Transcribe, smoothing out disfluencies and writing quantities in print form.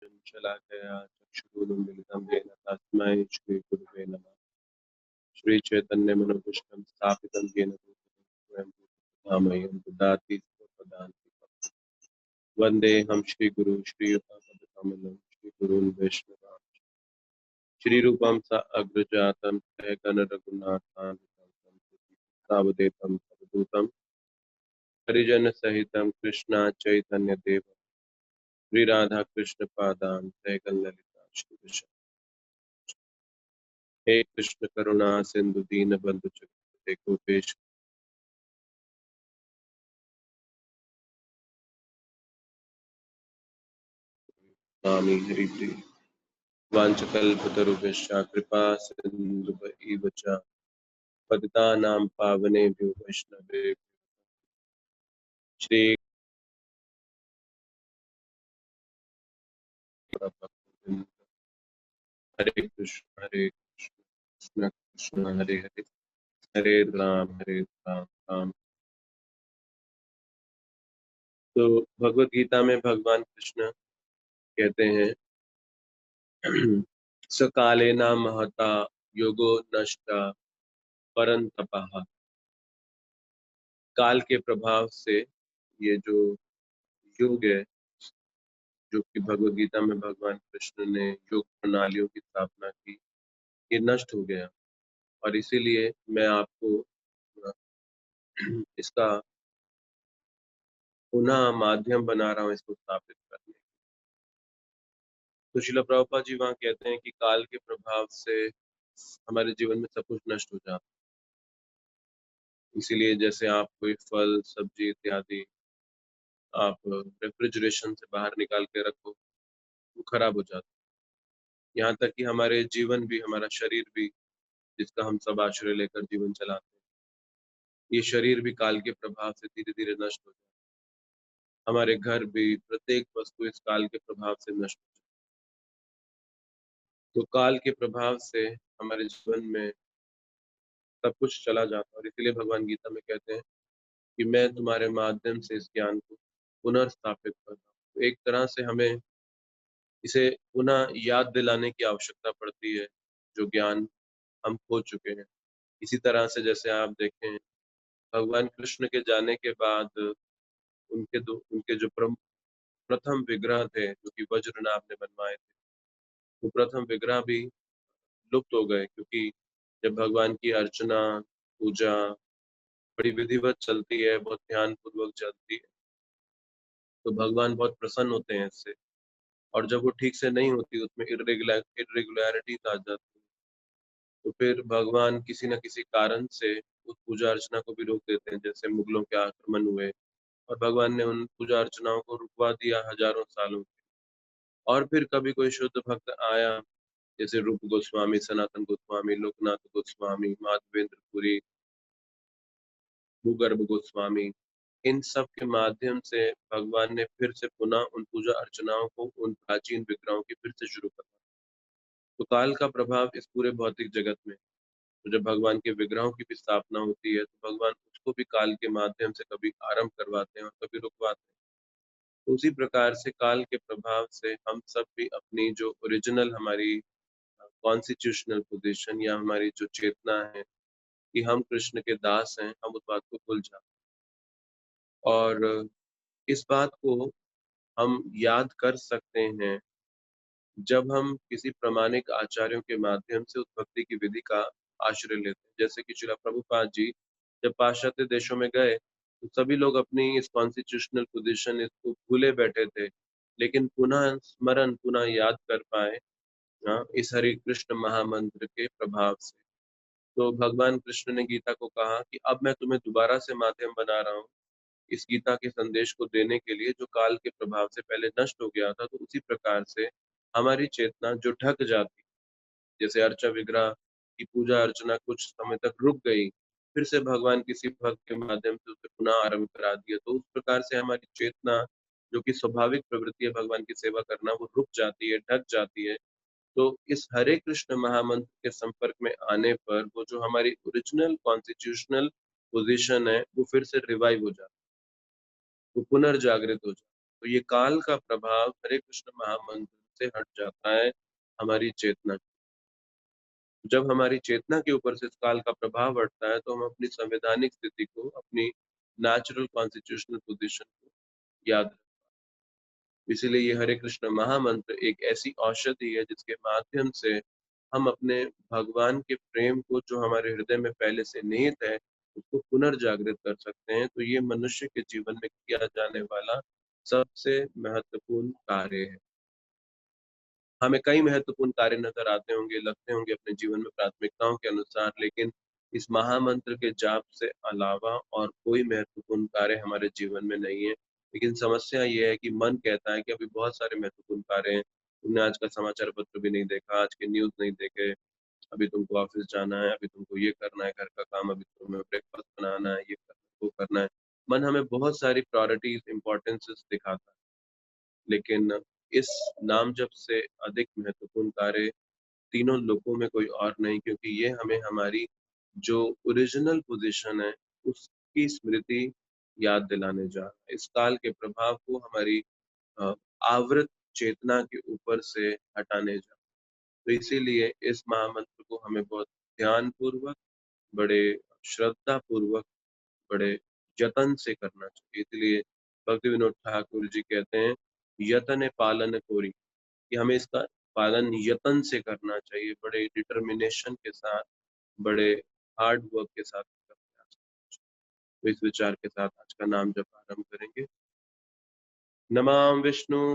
शलाकया चक्षुरुन्मीलितं येन तस्मै श्रीगुरुवे नमः। श्रीचैतन्यमनोभीष्टं स्थापितं येन भूतले स्वयं भूतनामयं ददाति स्वपदान्तिकम्। वन्देऽहं श्रीगुरुं श्रीयुतापदकमलं श्रीगुरून् वैष्णवांश्च श्रीरूपं साग्रजातं सहगणरघुनाथान्वितं सावधूतं सर्वभूतं हरिजनसहितं कृष्णा चैतन्यदेवं श्री राधा कृष्ण पादान सहगण ललिता श्री विशाल। हे कृष्ण करुणा सिंधु दीन बंधु जगत गोपेश स्वामी हरि प्रिय वांचकल्पतरुभ्यश्च कृपा सिन्धुभ्यैव च पतितानां पावनेभ्यो वैष्णवेभ्यो श्री भक्तवृंद। हरे कृष्ण कृष्ण कृष्ण हरे हरे हरे राम राम। तो भगवत गीता में भगवान कृष्ण कहते हैं सकालेना महता योगो नष्टा परंतपः। काल के प्रभाव से ये जो युग है, जो कि भगवत गीता में भगवान कृष्ण ने योग प्रणालियों की स्थापना की, ये नष्ट हो गया। और इसीलिए मैं आपको इसका पुनः माध्यम बना रहा हूँ इसको स्थापित करने। तो श्रील प्रभुपाद जी वहाँ कहते हैं कि काल के प्रभाव से हमारे जीवन में सब कुछ नष्ट हो जाता है। इसीलिए जैसे आप कोई फल सब्जी इत्यादि आप रेफ्रिजरेशन से बाहर निकाल के रखो, वो खराब हो जाता है। यहाँ तक कि हमारे जीवन भी, हमारा शरीर भी, जिसका हम सब आश्रय लेकर जीवन चलाते हैं, ये शरीर भी काल के प्रभाव से धीरे धीरे नष्ट हो जाता है। हमारे घर भी, प्रत्येक वस्तु इस काल के प्रभाव से नष्ट हो जाती है। तो काल के प्रभाव से हमारे जीवन में सब कुछ चला जाता है। और इसीलिए भगवान गीता में कहते हैं कि मैं तुम्हारे माध्यम से इस ज्ञान को पुनर्स्थापित कर रहा हूँ। तो एक तरह से हमें इसे पुनः याद दिलाने की आवश्यकता पड़ती है, जो ज्ञान हम खो चुके हैं। इसी तरह से जैसे आप देखें, भगवान कृष्ण के जाने के बाद उनके जो प्रथम विग्रह थे, जो कि वज्रनाभ ने बनवाए थे, वो प्रथम विग्रह भी लुप्त हो गए। क्योंकि जब भगवान की अर्चना पूजा बड़ी विधिवत चलती है, बहुत ध्यान पूर्वक चलती है, तो भगवान बहुत प्रसन्न होते हैं इससे। और जब वो ठीक से नहीं होती, उसमें इरेगुलरिटीज आ जाती है, तो फिर भगवान किसी न किसी कारण से उस पूजा अर्चना को भी रोक देते हैं। जैसे मुगलों के आक्रमण हुए और भगवान ने उन पूजा अर्चनाओं को रुकवा दिया हजारों सालों के। और फिर कभी कोई शुद्ध भक्त आया, जैसे रूप गोस्वामी, सनातन गोस्वामी, लोकनाथ गोस्वामी, माधवेंद्र पुरी, भूगर्भ गोस्वामी, इन सब के माध्यम से भगवान ने फिर से पुनः उन पूजा अर्चनाओं को, उन प्राचीन विग्रहों की फिर से शुरू कर। तो काल का प्रभाव इस पूरे भौतिक जगत में, तो जब भगवान के विग्रहों की भी स्थापना होती है, तो भगवान उसको भी काल के माध्यम से कभी आरंभ करवाते हैं और कभी रुकवाते हैं। तो उसी प्रकार से काल के प्रभाव से हम सब भी अपनी जो ओरिजिनल हमारी कॉन्स्टिट्यूशनल पोजीशन या हमारी जो चेतना है कि हम कृष्ण के दास हैं, हम उस बात को भूल जाते हैं। और इस बात को हम याद कर सकते हैं जब हम किसी प्रामाणिक आचार्यों के माध्यम से उस भक्ति की विधि का आश्रय लेते हैं। जैसे कि श्रील प्रभुपाद जी जब पाश्चात्य देशों में गए, तो सभी लोग अपनी इस कॉन्स्टिट्यूशनल पोजीशन इसको भूले बैठे थे, लेकिन पुनः स्मरण, पुनः याद कर पाए इस हरि कृष्ण महामंत्र के प्रभाव से। तो भगवान कृष्ण ने गीता को कहा कि अब मैं तुम्हें दोबारा से माध्यम बना रहा हूँ इस गीता के संदेश को देने के लिए, जो काल के प्रभाव से पहले नष्ट हो गया था। तो उसी प्रकार से हमारी चेतना जो ढक जाती, जैसे अर्चा विग्रह की पूजा अर्चना कुछ समय तक रुक गई, फिर से भगवान किसी भक्त के माध्यम से उसे पुनः आरंभ करा दिया, तो उस प्रकार से हमारी चेतना, जो कि स्वाभाविक प्रवृत्ति है भगवान की सेवा करना, वो रुक जाती है, ढक जाती है। तो इस हरे कृष्ण महामंत्र के संपर्क में आने पर वो जो हमारी ओरिजिनल कॉन्स्टिट्यूशनल पोजीशन है, वो फिर से रिवाइव हो जाती है, वो पुनर्जागृत हो जाती है। तो ये काल का प्रभाव हरे कृष्ण महामंत्र से हट जाता है हमारी चेतना। जब हमारी चेतना के ऊपर से इस काल का प्रभाव हटता है, तो हम अपनी संवैधानिक स्थिति को, अपनी नेचुरल कॉन्स्टिट्यूशनल पोजीशन को याद। इसीलिए ये हरे कृष्ण महामंत्र एक ऐसी औषधि है जिसके माध्यम से हम अपने भगवान के प्रेम को, जो हमारे हृदय में पहले से निहित है, उसको पुनर्जागृत कर सकते हैं। तो ये मनुष्य के जीवन में किया जाने वाला सबसे महत्वपूर्ण कार्य है। हमें कई महत्वपूर्ण कार्य नज़र आते होंगे, लगते होंगे अपने जीवन में प्राथमिकताओं के अनुसार, लेकिन इस महामंत्र के जाप से अलावा और कोई महत्वपूर्ण कार्य हमारे जीवन में नहीं है। लेकिन समस्या ये है कि मन कहता है कि अभी बहुत सारे महत्वपूर्ण कार्य हैं, तुमने आज का समाचार पत्र भी नहीं देखा, आज के न्यूज़ नहीं देखे, अभी तुमको ऑफ़िस जाना है, अभी तुमको ये करना है, घर का काम, अभी तुम्हें ब्रेकफ़ास्ट बनाना है, ये करना है, वो करना है। मन हमें बहुत सारी प्रायोरिटीज़, इम्पोर्टेंसेस दिखाता है। लेकिन इस नाम जप से अधिक महत्वपूर्ण कार्य तीनों लोकों में कोई और नहीं, क्योंकि ये हमें हमारी जो ओरिजिनल पोजीशन है, उसकी स्मृति याद दिलाने जा रहा है। इस काल के प्रभाव को हमारी अ, आवृत चेतना के ऊपर से हटाने जा रहा है। तो इसीलिए इस महामंत्र को हमें बहुत ध्यानपूर्वक, बड़े श्रद्धापूर्वक, बड़े जतन से करना चाहिए। इसलिए भक्तिविनोद ठाकुर जी कहते हैं, यतन पालन कोरी, कि हमें इसका पालन यतन से करना चाहिए, बड़े डिटर्मिनेशन के साथ, बड़े हार्ड वर्क के साथ करना चाहिए। तो इस विचार के साथ आज का नाम जप आरंभ करेंगे। नमामि विष्णु